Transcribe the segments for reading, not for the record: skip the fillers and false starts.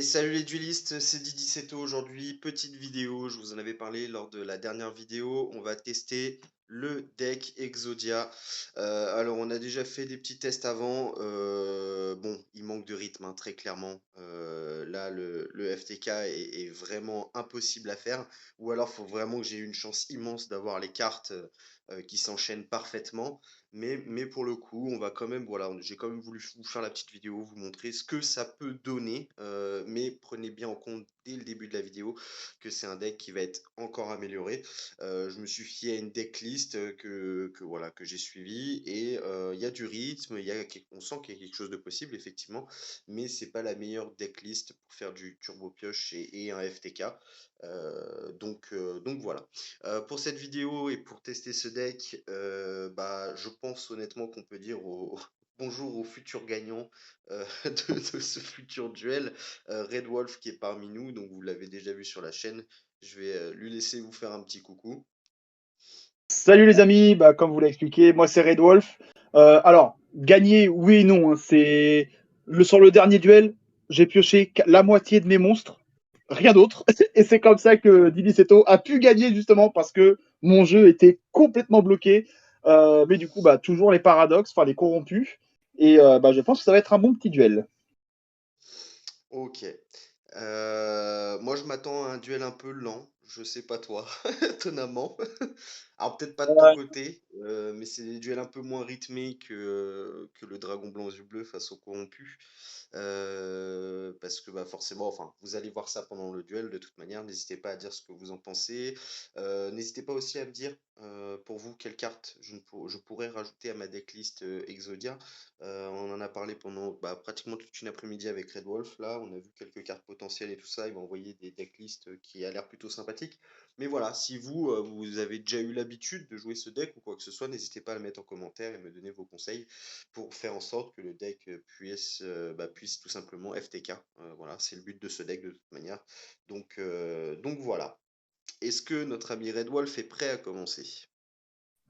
Salut les duelistes, c'est Didi Seto aujourd'hui. Petite vidéo, je vous en avais parlé lors de la dernière vidéo. On va tester le deck Exodia. Alors, on a déjà fait des petits tests avant. Bon, il manque de rythme, hein, très clairement. Là, le FTK est vraiment impossible à faire. Ou alors, il faut vraiment que j'ai eu une chance immense d'avoir les cartes qui s'enchaînent parfaitement. Mais pour le coup, on va quand même, voilà, j'ai quand même voulu vous faire la petite vidéo, vous montrer ce que ça peut donner. Mais prenez bien en compte dès le début de la vidéo que c'est un deck qui va être encore amélioré. Je me suis fié à une decklist voilà, que j'ai suivi et il y a du rythme, on sent qu'il y a quelque chose de possible effectivement, mais c'est pas la meilleure decklist pour faire du turbo pioche et un FTK. Donc voilà. Pour cette vidéo et pour tester ce deck, bah, je pense honnêtement qu'on peut dire bonjour au futur gagnant de ce futur duel, Red Wolf qui est parmi nous, donc vous l'avez déjà vu sur la chaîne. Je vais lui laisser vous faire un petit coucou. Salut les amis, comme vous l'avez expliqué, moi c'est Red Wolf. Alors, gagner, oui et non. Sur le dernier duel, j'ai pioché la moitié de mes monstres, rien d'autre. Et c'est comme ça que Didi Seto a pu gagner justement parce que mon jeu était complètement bloqué. Mais du coup, toujours les paradoxes, enfin les corrompus. Et je pense que ça va être un bon petit duel. Ok. Moi, je m'attends à un duel un peu lent. Je sais pas toi, étonnamment. Alors peut-être pas de ton côté, mais c'est des duels un peu moins rythmés que le Dragon Blanc aux yeux bleus face au corrompu. Parce que bah, forcément, enfin, vous allez voir ça pendant le duel de toute manière. N'hésitez pas à dire ce que vous en pensez. N'hésitez pas aussi à me dire pour vous quelle carte je pourrais rajouter à ma decklist Exodia. On en a parlé pendant pratiquement toute une après-midi avec Red Wolf. Là, on a vu quelques cartes potentielles et tout ça. Il m'a envoyé des decklists qui a l'air plutôt sympathiques. Mais voilà, si vous, vous avez déjà eu l'habitude de jouer ce deck ou quoi que ce soit, n'hésitez pas à le mettre en commentaire et me donner vos conseils pour faire en sorte que le deck puisse tout simplement FTK. Voilà, c'est le but de ce deck de toute manière. Donc voilà. Est-ce que notre ami Red Wolf est prêt à commencer?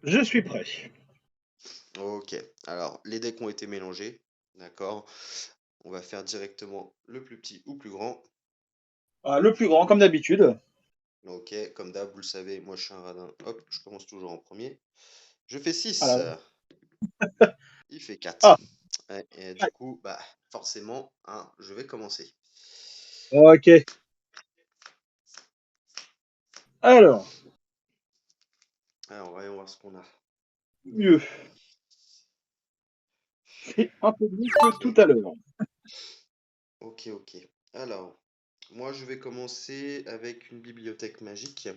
Je suis prêt. Ok, alors les decks ont été mélangés, d'accord? On va faire directement le plus petit ou plus grand. Le plus grand, comme d'habitude. Ok, comme d'hab, vous le savez, moi je suis un radin. Hop, je commence toujours en premier. Je fais 6. Voilà. Il fait 4. Ah, Ouais, et du coup, bah forcément, hein, je vais commencer. ok. Alors, Alors, voyons voir ce qu'on a. mieux. C'est un peu mieux que tout à l'heure. Ok, ok. Alors, moi je vais commencer avec une bibliothèque magique.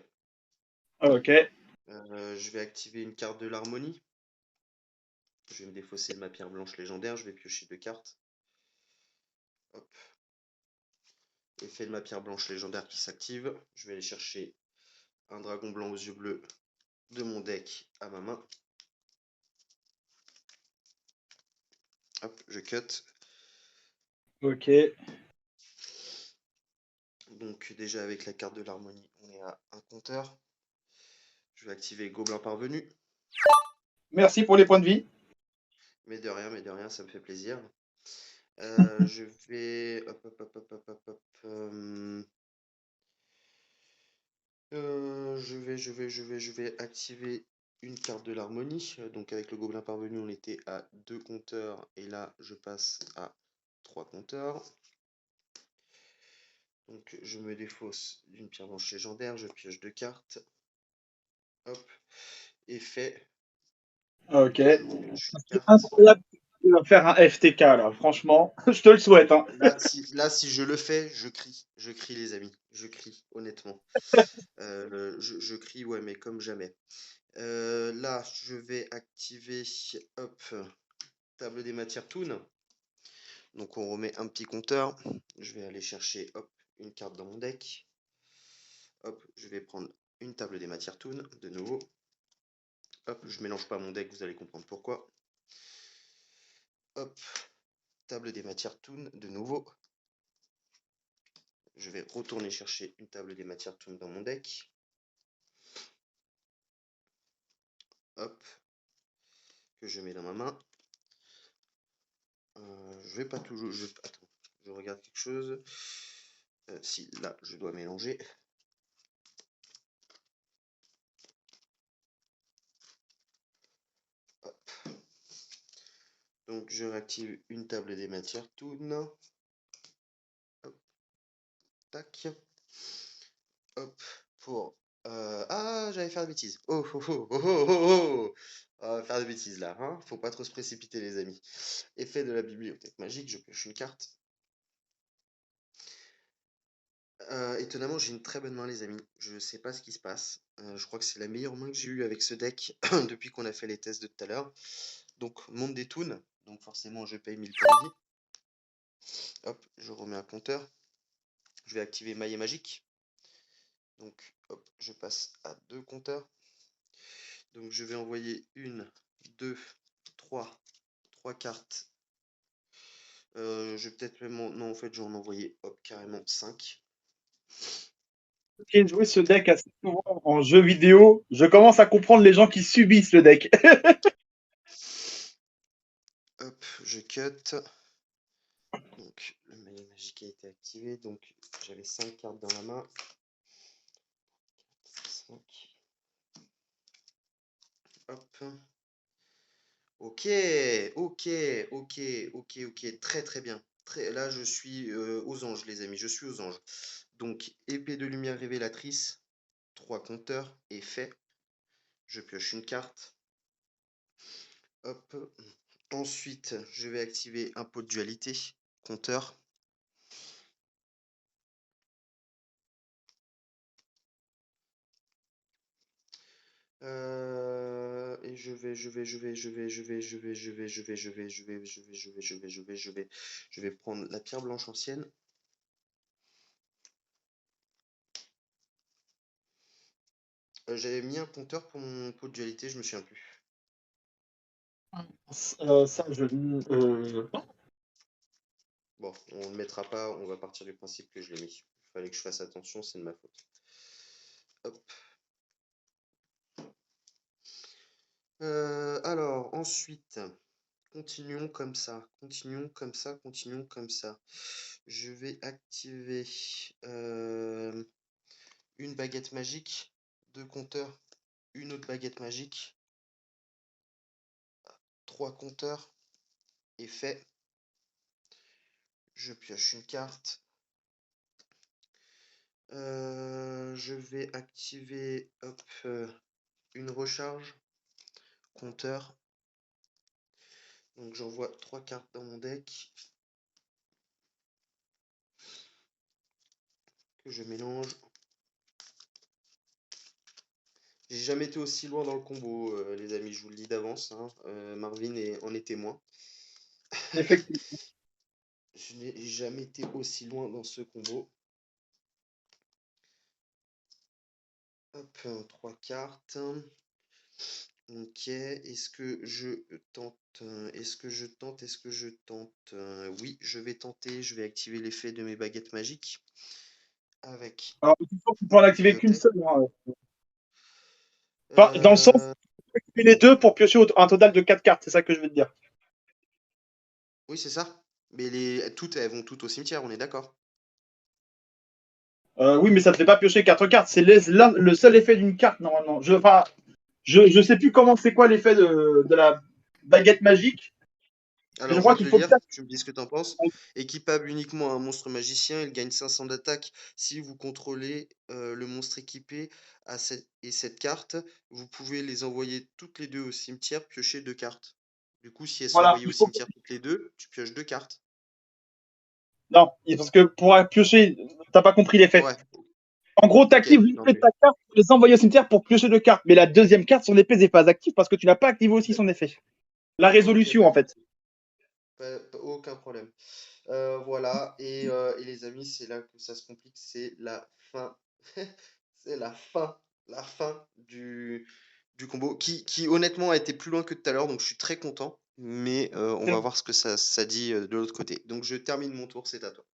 Ok. Je vais activer une carte de l'harmonie. Je vais me défausser de ma pierre blanche légendaire. Je vais piocher 2 cartes. Hop. Effet de ma pierre blanche légendaire qui s'active. Je vais aller chercher un dragon blanc aux yeux bleus de mon deck à ma main. Hop, je cut. Ok. Donc déjà avec la carte de l'harmonie, on est à un compteur. Je vais activer Gobelin parvenu. Merci pour les points de vie. Mais de rien, ça me fait plaisir. Je vais... Hop, hop, hop, hop, hop, hop, hop, je vais activer une carte de l'harmonie. Donc avec le Gobelin parvenu, on était à 2 compteurs. Et là, je passe à 3 compteurs. Donc je me défausse d'une pierre blanche légendaire. Je pioche 2 cartes. Hop. Effet. Ok. Je repioche une C'est carte. incroyable que tu vas faire un FTK là. Franchement, je te le souhaite. Hein. Là, si je le fais, je crie. Je crie, les amis. Je crie, honnêtement. Je crie, ouais, mais comme jamais. Là, je vais activer, hop, table des matières Toon. Donc, on remet un petit compteur. Je vais aller chercher, hop, une carte dans mon deck. Hop, je vais prendre une table des matières Toon, de nouveau. Hop, je mélange pas mon deck, vous allez comprendre pourquoi. Hop, table des matières Toon, de nouveau. Je vais retourner chercher une table des matières Toon dans mon deck. Hop, que je mets dans ma main. Je vais pas toujours. Attends, je regarde quelque chose. Si, là, je dois mélanger. Hop. Donc, je réactive une table des matières Toon. Hop, tac. Hop, pour... Ah, j'allais faire des bêtises. Oh, oh, oh, oh, oh, oh, oh. On va faire des bêtises là, hein. Faut pas trop se précipiter, les amis. Effet de la bibliothèque magique, je pioche une carte. Étonnamment, j'ai une très bonne main, les amis. Je sais pas ce qui se passe. Je crois que c'est la meilleure main que j'ai eue avec ce deck depuis qu'on a fait les tests de tout à l'heure. Donc, monde des toons. Donc, forcément, je paye 1000 points de vie. Hop, je remets un compteur. Je vais activer maillet magique. Donc, hop, je passe à 2 compteurs. Donc, je vais envoyer 1, 2, 3 cartes. Je vais peut-être même... Non, en fait, je vais en envoyer, hop, carrément 5. J'ai joué ce deck assez souvent en jeu vidéo. Je commence à comprendre les gens qui subissent le deck. Hop, je cut. Donc, le maillet magique a été activé. Donc, j'avais 5 cartes dans la main. 5. Hop. Ok, ok, ok, ok, ok. Très, très bien. Là, je suis aux anges, les amis. Je suis aux anges. Donc, épée de lumière révélatrice. 3 compteurs. Effet. Je pioche une carte. Hop. Ensuite, je vais activer un pot de dualité. Compteur. Et je vais prendre la pierre blanche ancienne. J'avais mis un compteur pour mon pot de dualité, je me souviens plus. Ça, je. Bon, on ne le mettra pas, on va partir du principe que je l'ai mis. Il fallait que je fasse attention, c'est de ma faute. Hop. Alors, ensuite, continuons comme ça, continuons comme ça, continuons comme ça. Je vais activer une baguette magique, 2 compteurs, une autre baguette magique, 3 compteurs, effet. Je pioche une carte. Je vais activer hop, une recharge, compteur. Donc j'envoie 3 cartes dans mon deck que je mélange. J'ai jamais été aussi loin dans le combo, les amis, je vous le dis d'avance, hein. Marvin en est témoin. Effectivement. Je n'ai jamais été aussi loin dans ce combo. Hop, 3 cartes. Ok, est-ce que je tente? Est-ce que je tente? Est-ce que je tente? Oui, je vais tenter. Je vais activer l'effet de mes baguettes magiques avec Alors, il faut que tu peux en activer qu'une bibliothèque. seule, hein. Enfin, dans le sens, tu peux activer les deux pour piocher un total de 4 cartes, c'est ça que je veux te dire. Oui, c'est ça. Mais elles vont toutes au cimetière, on est d'accord. Oui, mais ça te fait pas piocher 4 cartes. C'est le seul effet d'une carte, normalement. Enfin, je sais plus comment c'est quoi l'effet de la baguette magique. Mais je Alors, je crois vais te qu'il le faut lire, 4. tu me dis ce que tu en penses. Équipable uniquement à un monstre magicien, il gagne 500 d'attaque. Si vous contrôlez le monstre équipé et cette carte, vous pouvez les envoyer toutes les deux au cimetière, piocher 2 cartes. Du coup, si elles sont Voilà, envoyées au il faut. cimetière toutes les deux, tu pioches 2 cartes. Non, parce que pour piocher, t'as pas compris l'effet. Ouais, En gros, tu ok. actives Non, l'effet de mais ta carte pour les envoyer au cimetière pour piocher 2 cartes. Mais la deuxième carte, son épée n'est pas active parce que tu n'as pas activé aussi son effet. La ok, résolution, pas en de fait. souci. Aucun problème. Voilà, et les amis, c'est là que ça se complique, c'est la fin. C'est la fin du combo, qui honnêtement a été plus loin que tout à l'heure, donc je suis très content, mais on va voir ce que ça dit de l'autre côté. Donc je termine mon tour, c'est à toi.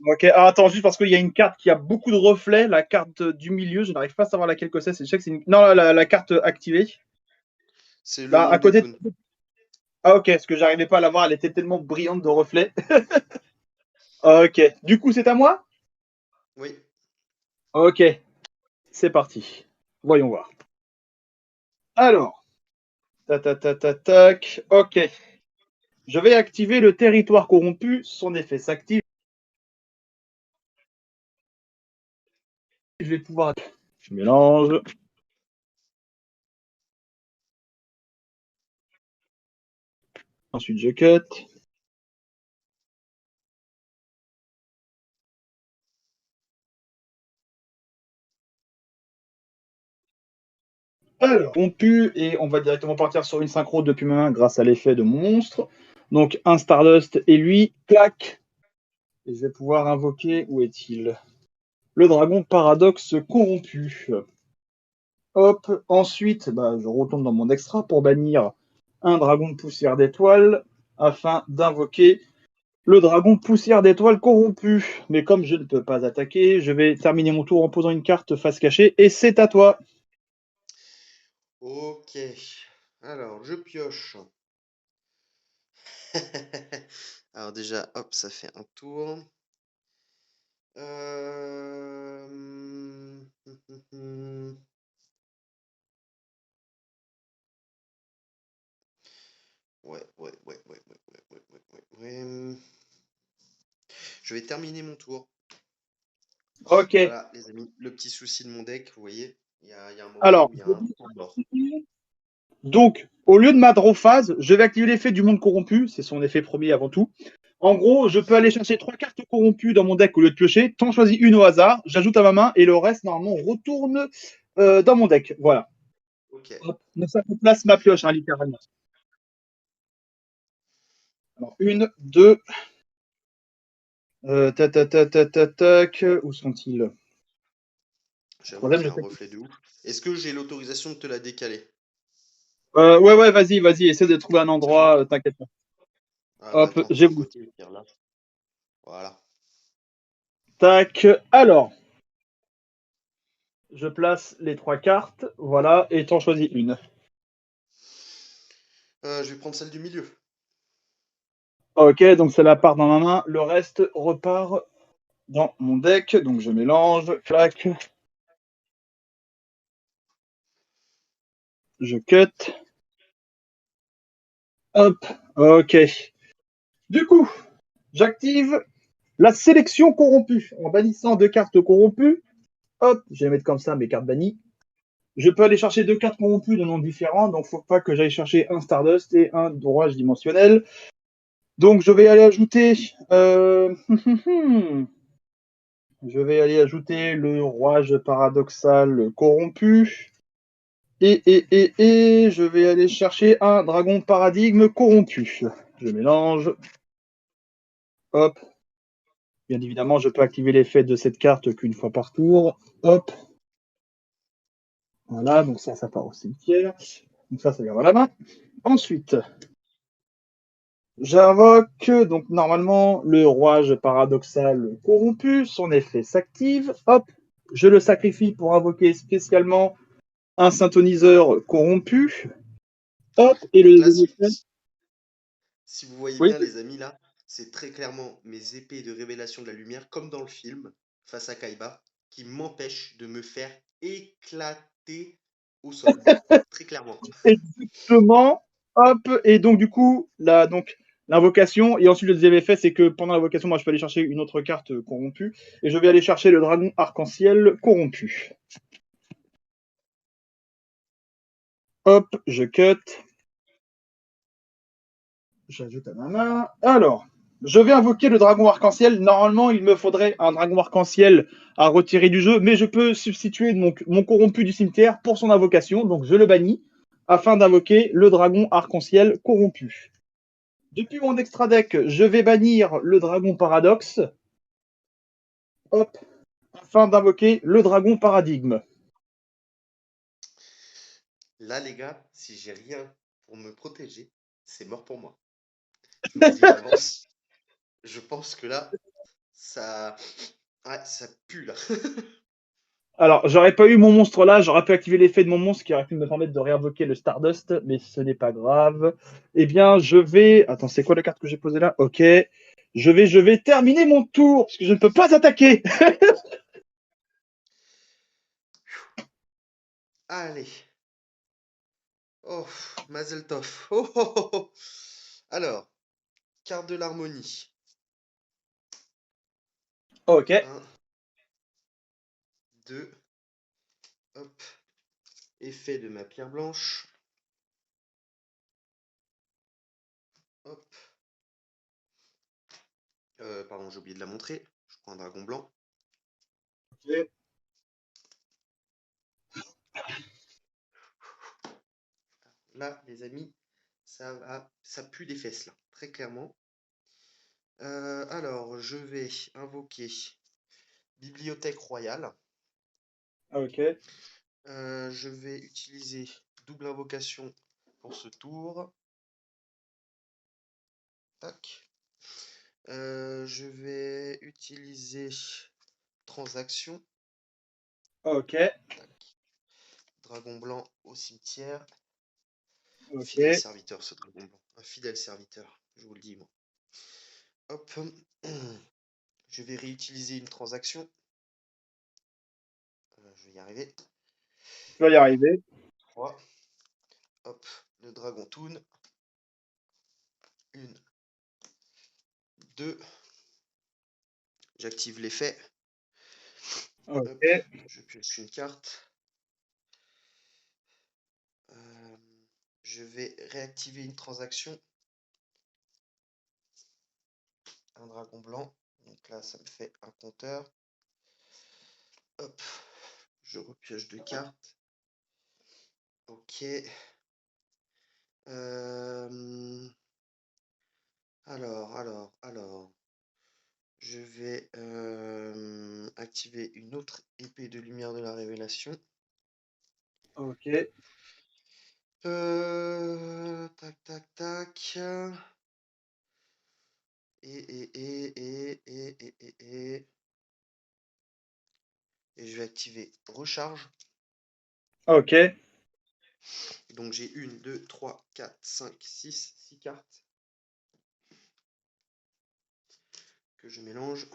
Ok, ah, attends, juste parce qu'il y a une carte qui a beaucoup de reflets, la carte du milieu, je n'arrive pas à savoir laquelle que c'est. Je sais que c'est une. Non, la carte activée. C'est le Là, à monde des côté. toons. Ah, ok, parce que j'arrivais pas à la voir, elle était tellement brillante de reflets. Ok, du coup, c'est à moi? Oui. Ok, c'est parti. Voyons voir. Alors, tac. Ok. Je vais activer le territoire corrompu. Son effet s'active. Je vais pouvoir. Je mélange. Ensuite, je cut. Alors, corrompu, et on va directement partir sur une synchro depuis ma main grâce à l'effet de mon monstre. Donc, un Stardust et lui, clac. Et je vais pouvoir invoquer. Où est-il? Le dragon paradoxe corrompu. Hop, ensuite, je retourne dans mon extra pour bannir un dragon de poussière d'étoile afin d'invoquer le dragon poussière d'étoile corrompu. Mais comme je ne peux pas attaquer, je vais terminer mon tour en posant une carte face cachée et c'est à toi. Ok. Alors, je pioche. Alors déjà, hop, ça fait un tour. hum, hum, hum, hum. Ouais. Je vais terminer mon tour. Ok. Voilà, les amis, le petit souci de mon deck, vous voyez, il y a un moment Alors, où il y a un point mort. donc, au lieu de ma draw phase, je vais activer l'effet du monde corrompu. C'est son effet premier avant tout. En gros, je peux aller chercher 3 cartes corrompues dans mon deck au lieu de piocher. T'en choisis une au hasard, j'ajoute à ma main et le reste, normalement, retourne dans mon deck. Voilà. Ok. Hop. Donc ça place ma pioche, hein, littéralement. Alors, une, deux. Tac. Où sont-ils? Le J'avoue troisième, qu'il je y a un sais. reflet de ouf. Est-ce que j'ai l'autorisation de te la décaler? Ouais, vas-y, essaie de trouver un endroit, t'inquiète pas. Ah bah Hop, attends, j'ai à voulu. côté, au pire là. Voilà. Tac. Alors, je place les 3 cartes, voilà, et t'en choisis une. Je vais prendre celle du milieu. Ok, donc c'est la part dans ma main, le reste repart dans mon deck, donc je mélange, clac, je cut, hop, ok. Du coup, j'active la sélection corrompue en bannissant 2 cartes corrompues. Hop, je vais mettre comme ça mes cartes bannies. Je peux aller chercher 2 cartes corrompues de noms différents, donc faut pas que j'aille chercher un Stardust et un rouage dimensionnel. Donc je vais aller ajouter, je vais aller ajouter le rouage paradoxal corrompu. Et je vais aller chercher un dragon paradigme corrompu. Je mélange. Hop. Bien évidemment, je peux activer l'effet de cette carte qu'une fois par tour. Hop. Voilà, donc ça part au cimetière. Donc ça vient dans la main. Ensuite, j'invoque donc normalement le rouage paradoxal corrompu. Son effet s'active. Hop. Je le sacrifie pour invoquer spécialement un synthoniseur corrompu. Hop. Et le Donc là, deuxième si, effet. si vous voyez Oui. bien, les amis, là, c'est très clairement mes épées de révélation de la lumière, comme dans le film, face à Kaiba, qui m'empêchent de me faire éclater au sol. Très clairement. Exactement. Hop. Et donc, du coup, l'invocation. Et ensuite, le deuxième effet, c'est que pendant l'invocation, moi, je peux aller chercher une autre carte corrompue. Et je vais aller chercher le dragon arc-en-ciel corrompu. Hop, je cut. J'ajoute à ma main. Alors, je vais invoquer le dragon arc-en-ciel. Normalement, il me faudrait un dragon arc-en-ciel à retirer du jeu, mais je peux substituer mon corrompu du cimetière pour son invocation. Donc, je le bannis afin d'invoquer le dragon arc-en-ciel corrompu. Depuis mon extra deck, je vais bannir le dragon paradoxe. Hop, afin d'invoquer le dragon paradigme. Là, les gars, si j'ai rien pour me protéger, c'est mort pour moi. Je vous le dis d'avance. Je pense que là, ça, ouais, ça pue là. Alors, j'aurais pas eu mon monstre là, j'aurais pu activer l'effet de mon monstre qui aurait pu me permettre de réinvoquer le Stardust, mais ce n'est pas grave. Eh bien, je vais. Attends, c'est quoi la carte que j'ai posée là? Ok. Je vais terminer mon tour, parce que je ne peux pas attaquer. Allez. Oh, Mazel Tov. Oh, oh, oh, oh. Alors, carte de l'harmonie. Ok, 1, 2, hop. Effet de ma pierre blanche. Hop. Pardon, j'ai oublié de la montrer. Je prends un dragon blanc. ok. Là, les amis, ça pue des fesses, là, très clairement. Alors, je vais invoquer Bibliothèque Royale. Ok, Je vais utiliser double invocation pour ce tour. Tac. Je vais utiliser transaction. ok, Tac. Dragon blanc au cimetière. ok, Fidèle serviteur, ce dragon blanc. Un fidèle serviteur, je vous le dis, moi. Hop. Je vais réutiliser une transaction. Je vais y arriver. tu vas y arriver. 3. Hop. Le dragon toon. 1, 2. J'active l'effet. Hop. Ok, Je pioche une carte. Je vais réactiver une transaction. Un dragon blanc. Donc là, ça me fait un compteur. Hop. Je repioche 2 cartes. Ok. Alors. Je vais activer une autre épée de lumière de la révélation. ok, Tac. Et je vais activer recharge. ok. Donc j'ai 1, 2, 3, 4, 5, 6 cartes que je mélange.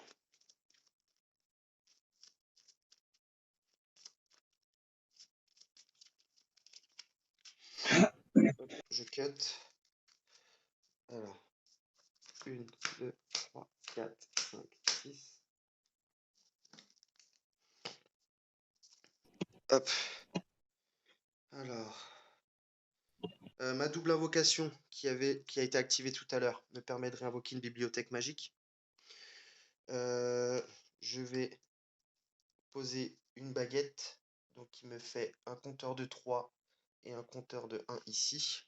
Hop, je cut. Alors, 1, 2, 3, 4, 5, 6. Hop. Alors, ma double invocation qui a été activée tout à l'heure me permet de réinvoquer une bibliothèque magique. Je vais poser une baguette, donc qui me fait un compteur de 3 et un compteur de 1 ici.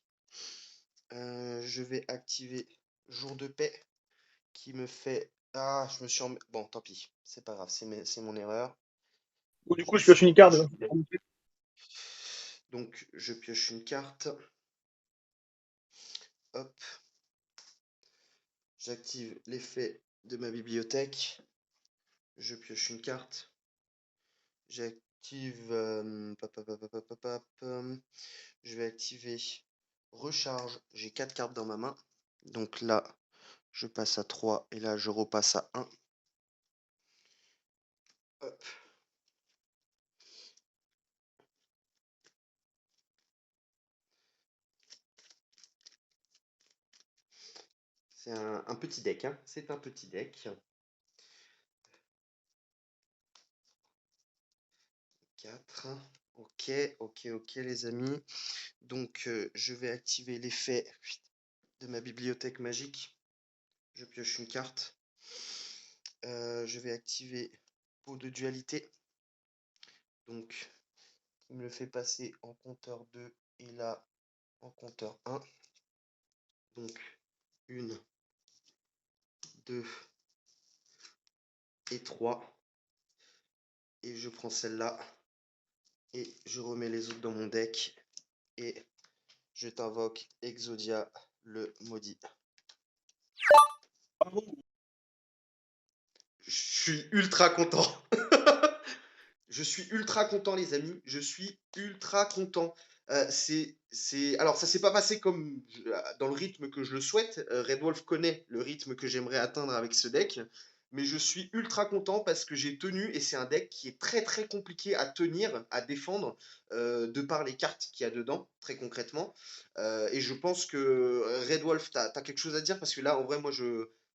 Je vais activer jour de paix qui me fait... Ah, je me suis en... Bon, tant pis, c'est pas grave, c'est mon erreur. Bon, du Je coup, me je pioche suis... une carte. Donc, je pioche une carte. Hop. J'active l'effet de ma bibliothèque. Je pioche une carte. J'active... je vais activer recharge. J'ai 4 cartes dans ma main. Donc là, je passe à 3 et là, je repasse à 1. Hop. C'est un petit deck, hein. C'est un petit deck. 4. Ok, les amis. Donc, je vais activer l'effet de ma bibliothèque magique. Je pioche une carte. Je vais activer pot de dualité. Donc, il me le fait passer en compteur 2 et là en compteur 1. Donc, 1, 2 et 3. Et je prends celle-là. Et je remets les autres dans mon deck. Et je t'invoque Exodia le maudit. Je suis ultra content. Je suis ultra content, les amis. Je suis ultra content. Alors, ça s'est pas passé comme dans le rythme que je le souhaite. Red Wolf connaît le rythme que j'aimerais atteindre avec ce deck. mais je suis ultra content parce que j'ai tenu et c'est un deck qui est très très compliqué à tenir, à défendre, de par les cartes qu'il y a dedans, très concrètement. Et je pense que Red Wolf, t'as quelque chose à dire parce que là, en vrai, moi,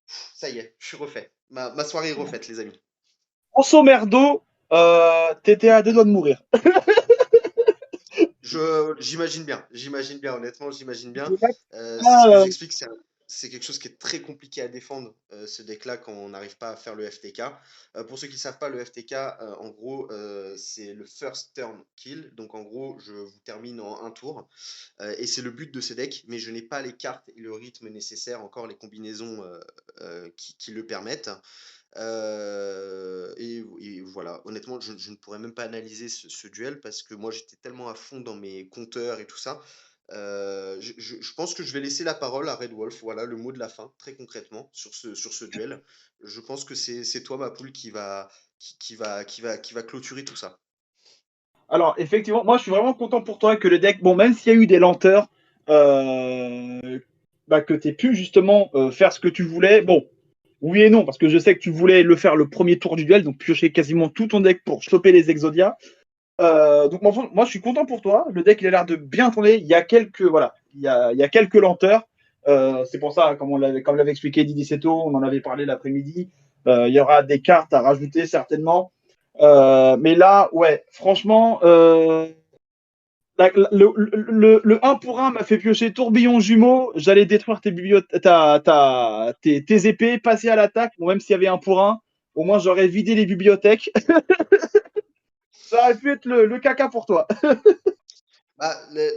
ça y est, je suis refait. Ma soirée est refaite, les amis. Grosso merdo, t'étais à deux doigts de mourir. J'imagine bien, honnêtement, j'imagine bien. Ce que Ah, j'explique, c'est quelque chose qui est très compliqué à défendre, ce deck-là, quand on n'arrive pas à faire le FTK. Pour ceux qui ne savent pas, le FTK, en gros, c'est le first turn kill. Donc, en gros, je vous termine en un tour. Et c'est le but de ce deck, mais je n'ai pas les cartes et le rythme nécessaire, encore les combinaisons qui le permettent. Et voilà, honnêtement, je ne pourrais même pas analyser ce duel parce que moi j'étais tellement à fond dans mes compteurs et tout ça. Je pense que je vais laisser la parole à Red Wolf. Voilà le mot de la fin, très concrètement, sur ce duel. Je pense que c'est toi, ma poule, qui va clôturer tout ça. alors, effectivement, moi, je suis vraiment content pour toi que le deck, bon, même s'il y a eu des lenteurs, euh, bah, que tu aies pu justement faire ce que tu voulais. Bon, oui et non, parce que je sais que tu voulais le faire le premier tour du duel, donc piocher quasiment tout ton deck pour choper les Exodia. Donc, moi, je suis content pour toi. Le deck, il a l'air de bien tourner. Il y a quelques, voilà, il y a quelques lenteurs. C'est pour ça, comme l'avait expliqué Didi Seto, on en avait parlé l'après-midi. Il y aura des cartes à rajouter certainement. Mais là, ouais, franchement, le 1 pour 1 m'a fait piocher tourbillon jumeau. J'allais détruire tes épées, passer à l'attaque. Bon, même s'il y avait 1 pour 1, au moins j'aurais vidé les bibliothèques. Ça aurait pu être le caca pour toi. Bah, ouais,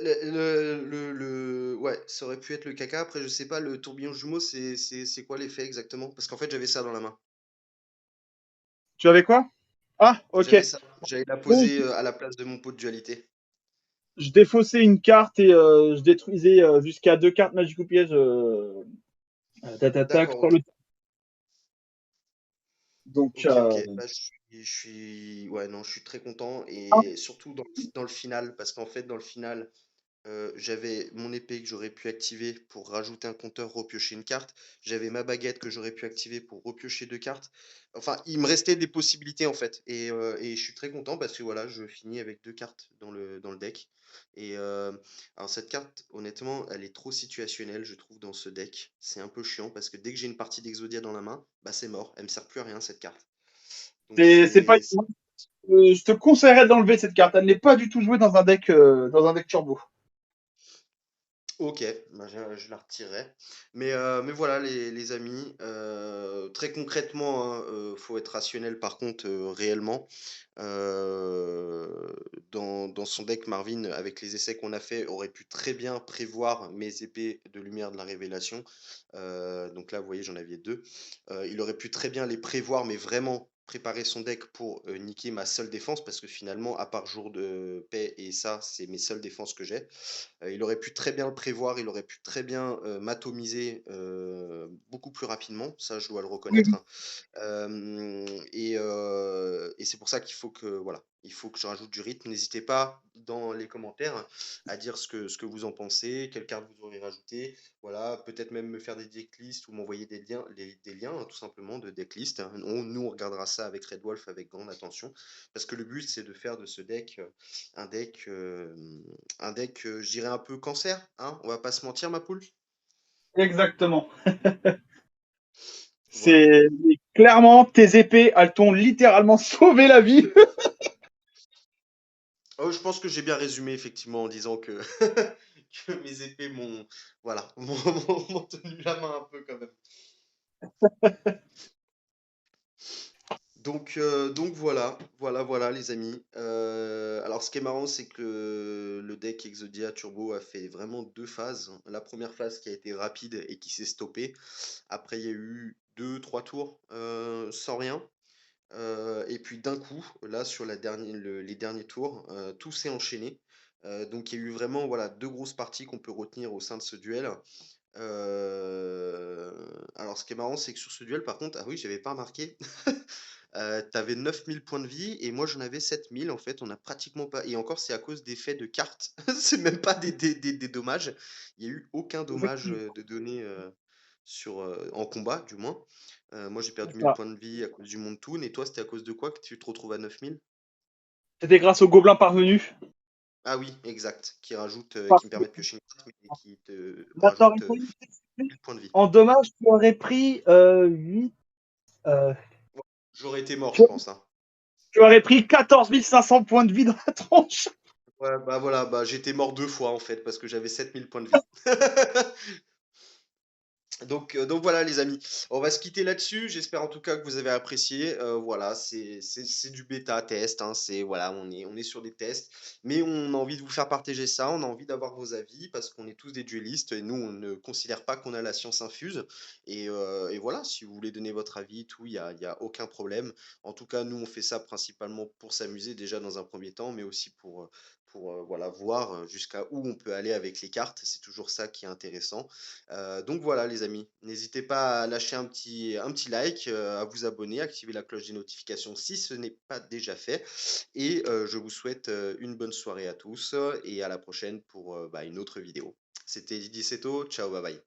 ça aurait pu être le caca. Après, je sais pas, le tourbillon jumeau, c'est quoi l'effet exactement? Parce qu'en fait, j'avais ça dans la main. Tu avais quoi? Ah, ok. J'avais ça. J'allais la Bon, poser à la place de mon pot de dualité. je défaussais une carte et je détruisais jusqu'à 2 cartes Magic ou Piège. Tac, D'accord, sur ok. le. Donc, Ok, ok. Bah, ouais, non, je suis très content et surtout dans le final, parce qu'en fait, dans le final, j'avais mon épée que j'aurais pu activer pour rajouter un compteur, repiocher une carte. J'avais ma baguette que j'aurais pu activer pour repiocher 2 cartes. Enfin, il me restait des possibilités en fait. Et je suis très content parce que voilà, je finis avec 2 cartes dans le deck. Et alors cette carte, honnêtement, elle est trop situationnelle, je trouve, dans ce deck. C'est un peu chiant parce que dès que j'ai une partie d'Exodia dans la main, bah c'est mort. Elle me sert plus à rien cette carte. Donc c'est pas. Je te conseillerais d'enlever cette carte. Elle n'est pas du tout jouée dans un deck turbo. OK, bah, je la retirerai. Mais voilà les amis, très concrètement, hein, faut être rationnel par contre, réellement. Heu, dans son deck, Marvin, avec les essais qu'on a fait, aurait pu très bien prévoir mes épées de lumière de la révélation. Donc là, vous voyez, j'en avais 2. Il aurait pu très bien les prévoir, mais vraiment préparer son deck pour, niquer ma seule défense parce que finalement, à part Jour de Paix et ça, c'est mes seules défenses que j'ai. Il aurait pu très bien le prévoir, il aurait pu très bien m'atomiser beaucoup plus rapidement, ça je dois le reconnaître. Et c'est pour ça qu'il faut que, voilà, il faut que je rajoute du rythme. N'hésitez pas dans les commentaires à dire ce que vous en pensez, quelle carte vous aurez rajouté. Voilà, peut-être même me faire des decklists ou m'envoyer des liens hein, tout simplement de decklists. Hein. Nous, on regardera ça avec Red Wolf avec grande attention. Parce que le but, c'est de faire de ce deck un deck, je dirais un peu cancer. Hein, on va pas se mentir, ma poule. Exactement. Voilà. C'est clairement tes épées, elles t'ont littéralement sauvé la vie. Oh, je pense que j'ai bien résumé effectivement en disant que, que mes épées m'ont voilà, m'ont tenu la main un peu quand même. Donc voilà les amis. Alors ce qui est marrant, c'est que le deck Exodia Turbo a fait vraiment 2 phases. La première phase qui a été rapide et qui s'est stoppée. Après, il y a eu 2, 3 tours sans rien. Et puis d'un coup, là, sur les derniers tours, tout s'est enchaîné. Donc il y a eu vraiment voilà, 2 grosses parties qu'on peut retenir au sein de ce duel. Alors ce qui est marrant, c'est que sur ce duel, par contre, ah oui, j'avais pas remarqué, t'avais 9000 points de vie et moi j'en avais 7000 en fait, on a pratiquement pas. Et encore, c'est à cause d'effets de cartes, c'est même pas des dommages. Il y a eu aucun dommage de donné en combat, du moins. Moi, j'ai perdu C'est 1000 ça. points de vie à cause du monde toon. Et toi, c'était à cause de quoi que tu te retrouves à 9000? C'était grâce au gobelin parvenu. Ah oui, exact. Qui rajoute, qui Parce me que permet de piocher une carte, mais qui te là, rajoute 1000 points de vie. en dommage, tu aurais pris 8. euh, Ouais, j'aurais été mort, tu, je pense, hein. tu aurais pris 14 500 points de vie dans la tronche. Ouais, bah voilà, bah j'étais mort 2 fois en fait, parce que j'avais 7000 points de vie. Donc voilà les amis, on va se quitter là-dessus. J'espère en tout cas que vous avez apprécié. Voilà, c'est du bêta test, hein. C'est voilà, on est sur des tests, mais on a envie de vous faire partager ça. On a envie d'avoir vos avis parce qu'on est tous des duellistes et nous on ne considère pas qu'on a la science infuse. Et voilà, si vous voulez donner votre avis, tout, il y a aucun problème. En tout cas, nous on fait ça principalement pour s'amuser déjà dans un premier temps, mais aussi pour voilà voir jusqu'à où on peut aller avec les cartes. C'est toujours ça qui est intéressant. Donc voilà les amis, n'hésitez pas à lâcher un petit like, à vous abonner, activer la cloche des notifications si ce n'est pas déjà fait. Et je vous souhaite une bonne soirée à tous et à la prochaine pour bah, une autre vidéo. C'était Didi Seto, ciao, bye bye.